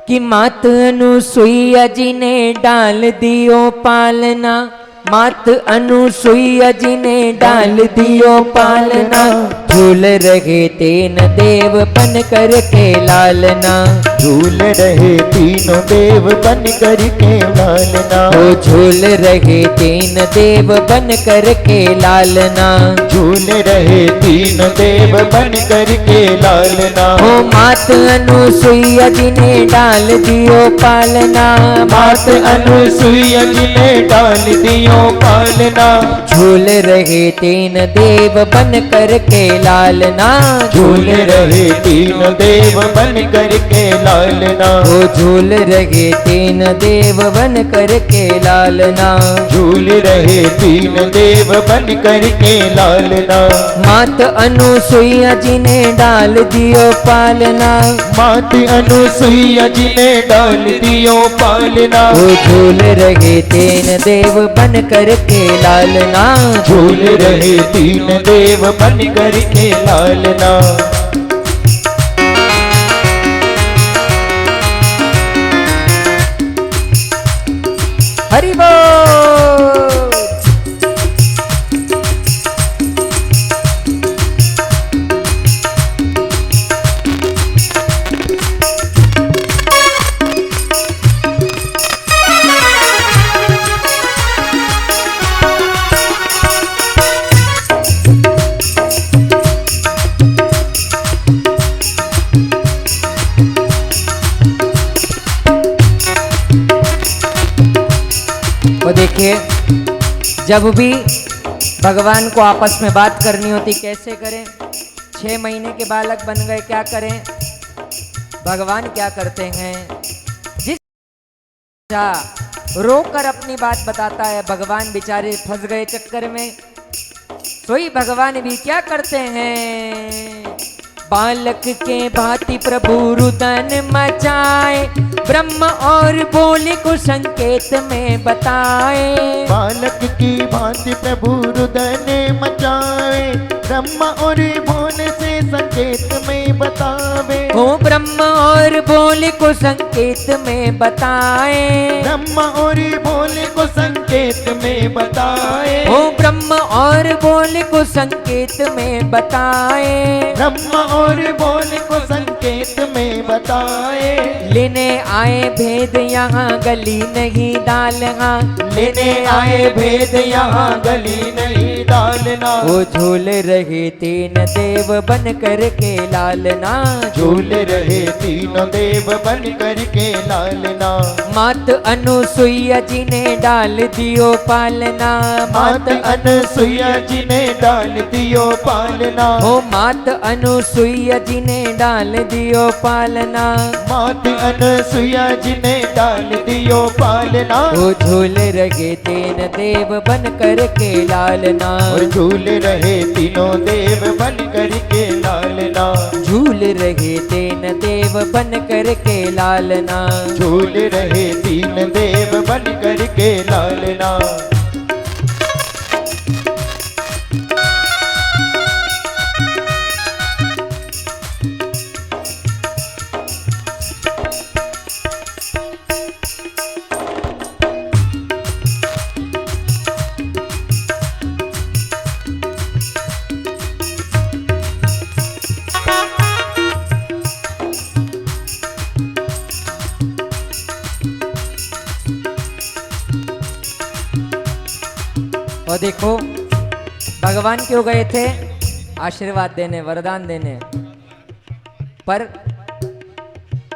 कि मात अनुसुईया जी ने डाल दियो पालना, मात अनुसुईया जी ने डाल दियो पालना। झूल रहे तीन देव बन कर के लालना, झूल रहे तीनों देव बन कर के लालना। ओ झूल रहे तीन देव बन कर के लालना, झूल रहे तीन देव बन कर के लालना। ओ मात अनुसुईया जी ने डाल दियो पालना, मात अनुसुईया जी ने डाल दियो पालना। झूल रहे तीन देव बन कर के लालना, झूल रहे तीन देव बन कर के लालना। ओ झूल रहे तीन देव बन कर के लालना, झूल रहे तीन देव बन कर के लालना। मात अनुसुईया जी ने डाल दियो पालना, मात अनुसुईया जी ने डाल दियो पालना। ओ झूल रहे तीन देव बन कर के लालना, झूल रहे तीन देव बन कर के लालना। हरि बोल। वो देखिए, जब भी भगवान को आपस में बात करनी होती कैसे करें। 6 महीने के बालक बन गए, क्या करें। भगवान क्या करते हैं, जिस रोक कर अपनी बात बताता है, भगवान बेचारे फंस गए चक्कर में। सोई भगवान भी क्या करते हैं, बालक के भांति प्रभु रुदन मचाए, ब्रह्म और बोले को संकेत में बताए। बालक की भांति प्रभु रुदन मचाए, ब्रह्म और बोल से संकेत में बतावे। ओ ब्रह्म और बोले को संकेत में बताए, ब्रह्म और बोल को संकेत में बताए। ओ ब्रह्म और बोले को संकेत में बताए, ब्रह्म और बोल को संकेत में बताए। लेने आए भेद यहाँ गली नहीं डालना, लेने आए भेद यहाँ गली नहीं डालना। वो झूल रहे तीन देव बन कर के लालना, झूल रहे तीनों देव बन कर के लालना। मात अनुसुईया जी ने डाल दियो पालना, मात अनुसुईया जी ने डाल दियो पालना। ओ मात अनुसुईया जी ने डाल दियो पालना, मात अनुसुईया जी ने डाल दियो पालना। ओ झूल रहे तीन देव बन कर के लालना, और झूल रहे तीनों देव बन कर के लालना। झूल रहे तीन देव बन कर के लालना, झूल रहे तीन देव बन कर के लालना। और देखो, भगवान क्यों गए थे, आशीर्वाद देने, वरदान देने, पर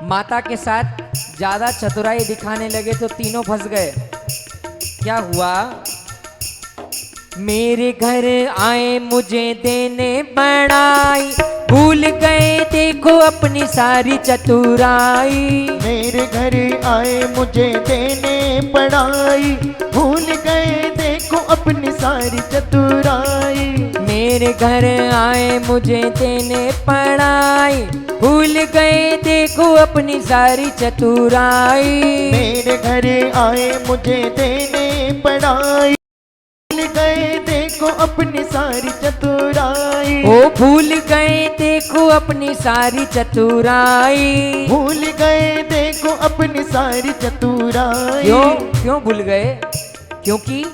माता के साथ ज्यादा चतुराई दिखाने लगे तो तीनों फंस गए। क्या हुआ, मेरे घर आए मुझे देने बड़ाई, भूल गए देखो अपनी सारी चतुराई। मेरे घर आए मुझे देने पढ़ाई, भूल गए देखो अपनी सारी चतुराई। मेरे घर आए मुझे देने पढ़ाई, भूल गए देखो अपनी सारी चतुराई। मेरे घर आए मुझे देने पढ़ाई, भूल गए देखो अपनी सारी चतुराई, ओ भूल गए देखो अपनी सारी चतुराई। भूल गए देखो अपनी सारी चतुराई। क्यों भूल गए? क्योंकि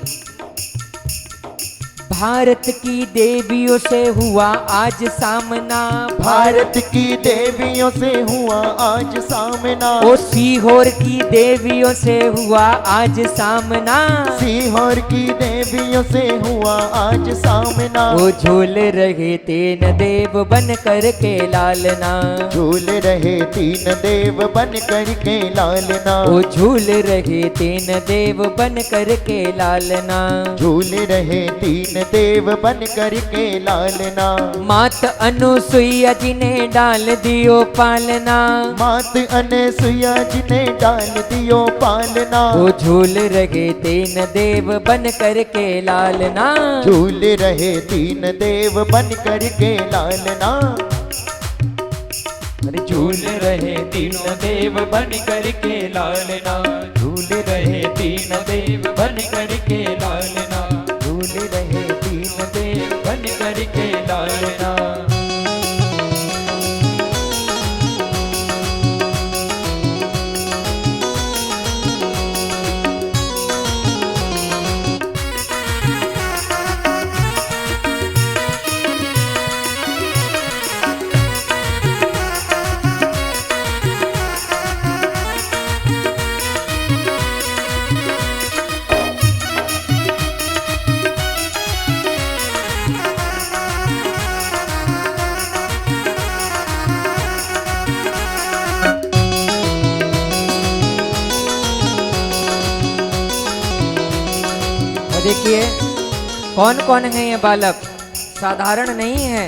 भारत की देवियों से हुआ आज सामना, भारत की देवियों से हुआ आज सामना, ओ सीहोर की देवियों से हुआ आज सामना। सीहोर की देवियों से हुआ आज सामना। वो झूल रहे तीन देव बन कर के लालना, झूल रहे तीन देव बन कर के लालना, वो झूल रहे तीन देव बन कर के लालना। झूल रहे तीन देव बन कर के लालना। मात अनुसुईया जी ने डाल दियो पालना, मात अनसुईया जी ने डाल दियो पालना। वो झूल रहे तीन देव बन कर के लालना, झूल रहे तीन देव बन कर के लालना। अरे झूल रहे तीन देव बन कर के लालना, झूल रहे तीन देव बन कर के लालना, झूल रहे तीन देव बन कर के लालना। और देखिए कौन कौन है ये बालक, साधारण नहीं है।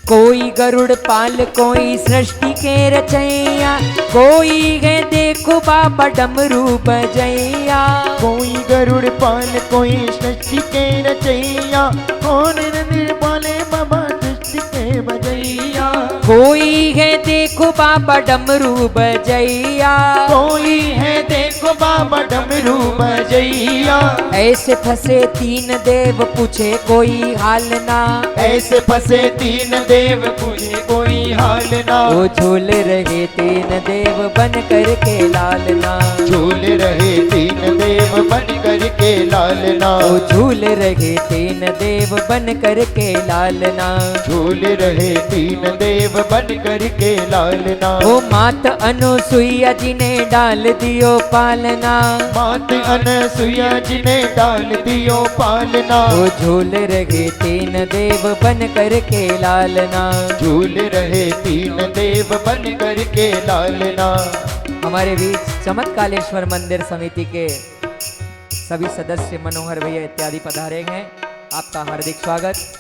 कोई गरुड़ पाल कोई सृष्टि के रचैया, कोई है देखो बाबा डमरू बजैया। कोई गरुड़ पाल कोई सृष्टि के रचैया, कौन नंदिर पाले बाबा सृष्टि के बजैया। कोई है देखो बाबा डमरू बजैया, कोई है देखो बाबा डमरू बजैया। ऐसे फंसे तीन देव पूछे कोई हाल ना, ऐसे फंसे तीन देव पूछे कोई हाल ना। वो झूल रहे तीन देव बन कर के लालना, झूल रहे तीन देव बन कर के लालना। वो झूल रहे तीन देव बन कर के लालना। झूल रहे तीन देव बन कर के लालना। वो मात अनुसुईया जी ने डाल दियो पालना, मात अनसुईया जी ने डाल दियो पालना। वो झूल रहे तीन देव बन कर के लालना। झूल रहे तीन देव बन कर के लालना। हमारे बीच चमत्कालेश्वर मंदिर समिति के सभी सदस्य मनोहर भैया इत्यादि पधारे हैं, आपका हार्दिक स्वागत।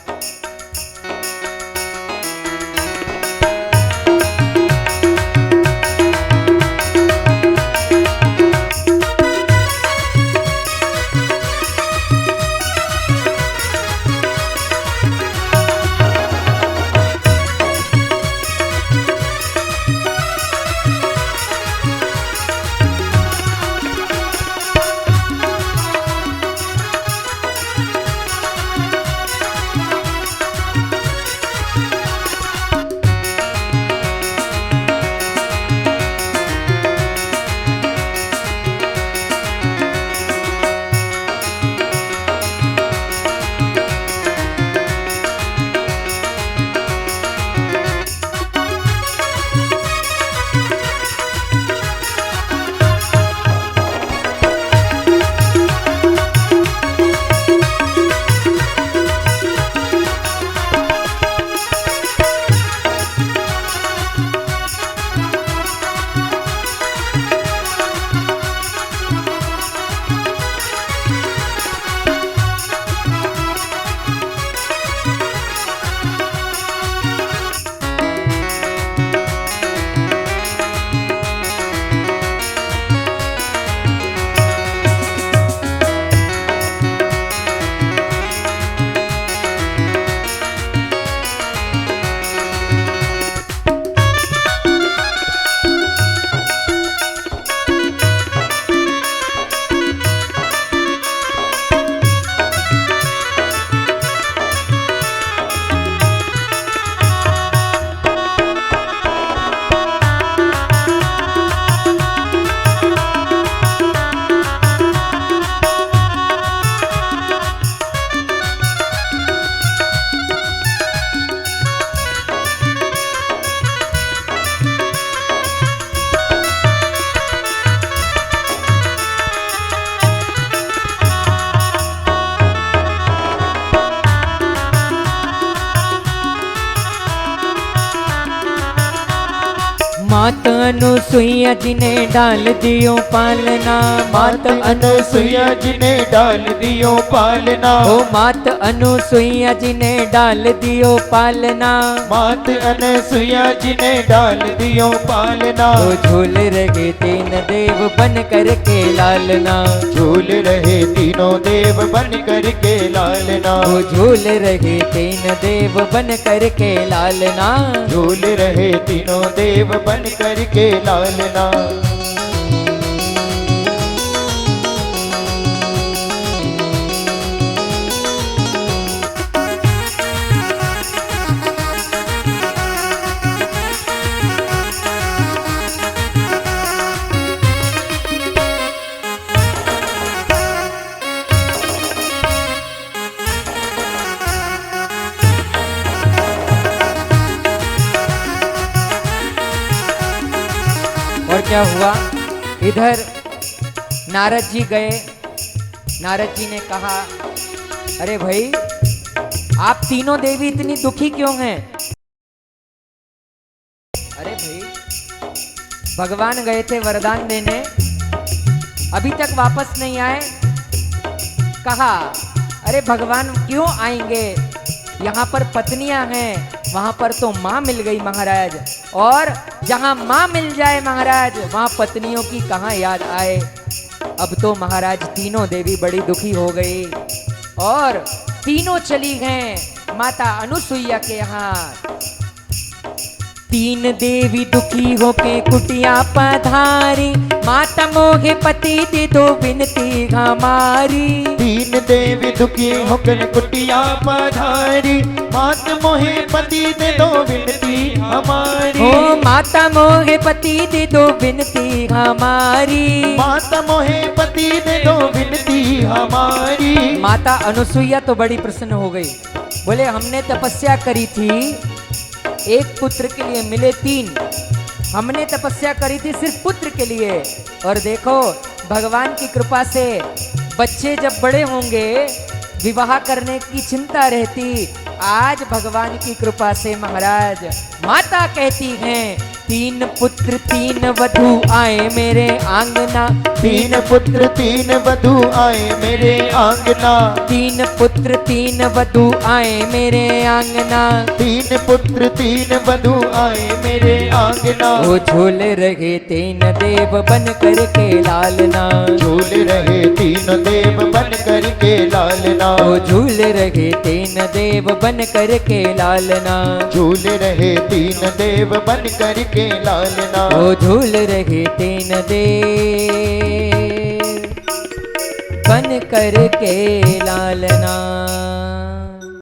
मात अनुसुईया जी ने डाल दियो पालना, मात अनसुईया जी ने डाल दियो पालना, ओ मात अनुसुईया जी ने डाल दियो पालना, मात अनसुईया जी ने डाल दियो पालना, ओ झूल रहे तीन देव बन करके लालना, झूल रहे तीनों देव बन करके लालना, ओ झूल रहे तीन देव बन करके लालना, झूल रहे तीनों देव बन करके लालना। और क्या हुआ, इधर नारद जी गए। नारद जी ने कहा, अरे भाई आप तीनों देवी इतनी दुखी क्यों हैं? अरे भाई भगवान गए थे वरदान देने, अभी तक वापस नहीं आए। कहा, अरे भगवान क्यों आएंगे, यहाँ पर पत्नियां हैं, वहां पर तो माँ मिल गई महाराज, और जहां माँ मिल जाए महाराज वहां पत्नियों की कहाँ याद आए। अब तो महाराज तीनों देवी बड़ी दुखी हो गई और तीनों चली गए माता अनुसुईया के यहाँ। तीन देवी दुखी होके कुटिया पधारी, माता मोहे पति दे दो विनती हमारी। तीन देवी दुखी होकर कुटिया पधारी, मात मोहे पति दे दो विनती हमारी। ओ माता मोहे पति दे दो विनती हमारी, माता मोहे पति दे दो विनती हमारी। माता अनुसुईया तो बड़ी प्रसन्न हो गई, बोले हमने तपस्या करी थी एक पुत्र के लिए, मिले तीन। हमने तपस्या करी थी सिर्फ पुत्र के लिए, और देखो भगवान की कृपा से बच्चे जब बड़े होंगे विवाह करने की चिंता रहती। आज भगवान की कृपा से महाराज माता कहती हैं, तीन पुत्र तीन वधू आए मेरे आंगना। तीन पुत्र तीन वधू आए मेरे आंगना। तीन पुत्र तीन वधू आए मेरे आंगना। तीन पुत्र तीन वधू आए मेरे आंगना। वो झूल रहे तीन देव बन करके लालना। झूल रहे तीन देव बन करके लालना। वो झूल रहे तीन देव बन करके लालना। झूल रहे तीन देव बन करके लालना। वो झूल रहे तीन देव बन करके लालना।